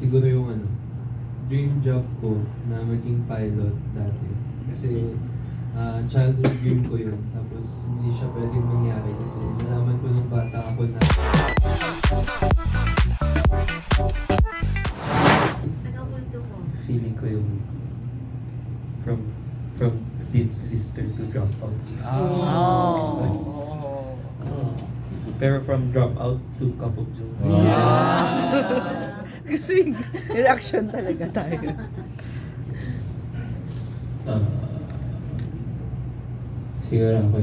siguro yung dream job ko na maging pilot dati. Kasi childhood dream ko yun. Tapos hindi siya pwedeng mangyari kasi nalaman ko nung bata ako na Taga-multo ko. feeling ko yung from Dean's Lister to Dropout. Pero from Dropout to Cup of Joe. Kasi reaction talaga tayo. Siguro ako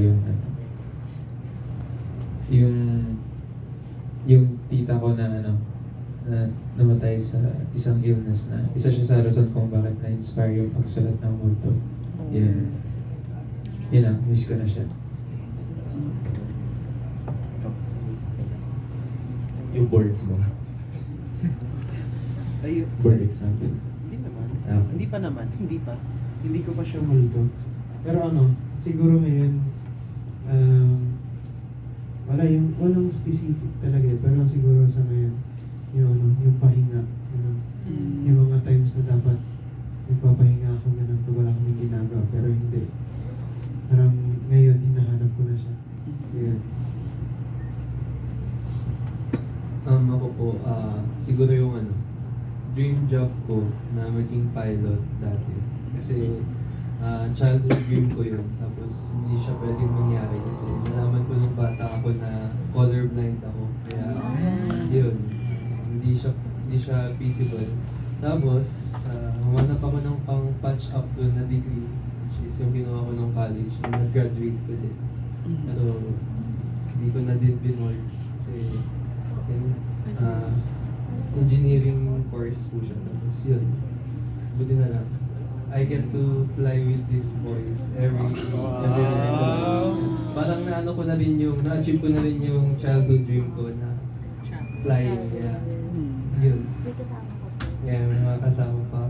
yung tita ko na na namatay sa isang illness na isa siya sa rason kung bakit na-inspire yung pagsulat ng multo. Yun na, miss ko na siya. Yung boards mo. Ay, Board exam. hindi naman. Ah. Hindi pa naman. Hindi pa. Hindi ko pa siya multo. Pero siguro ngayon, walang specific talaga eh. Pero siguro sa ngayon, yung pahinga. Yung mga times na dapat nagpapahinga ako ganun pag wala kaming ginagawa. Pero hindi. Parang ngayon, hinahanap ko na siya. Yun. ako po, siguro yung dream job ko na maging pilot dati. Kasi childhood dream ko yun. Tapos hindi siya pwedeng mangyari kasi nalaman ko nung bata ako na colorblind ako. Kaya yun, hindi siya feasible. Tapos, humanap ako ng pang patch up doon na degree, which is yung ginawa ko nung college, yung nag-graduate ko din. Pero hindi ko na din binold kasi engineering course po siya. Tapos yun, buti na lang. I get to fly with these boys every day. Parang na-ano ko na rin na-achieve ko na rin yung childhood dream ko na flying. Yeah. Yun. May kasama ko po. Yeah, may mga kasama pa.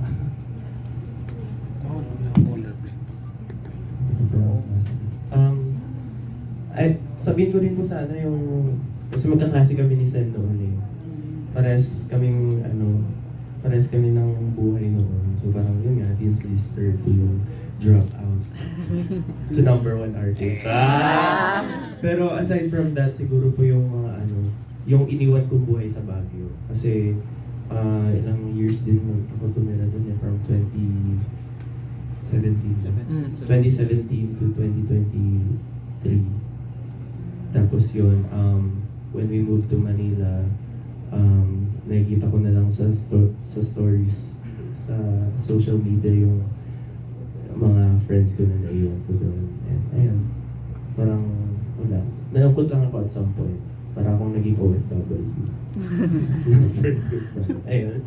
Sabihin ko rin po sana yung, kasi magkaklase kami ni Sen noon eh. Parehas kaming ng buhay noon. So parang yun nga, Dean's Lister to Dropout. To number one artist. Pero aside from that, siguro po yung mga yung iniwan kong buhay sa Baguio. Kasi ilang years din ako tumira dun eh, from 2017 to 2023. Tapos yun, when we moved to Manila, nakikita ko na lang sa stories, sa social media yung mga friends ko na naiwan ko doon. And ayun, parang wala. Nalungkot lang ako at some point. Para akong naging OFW. Ayun.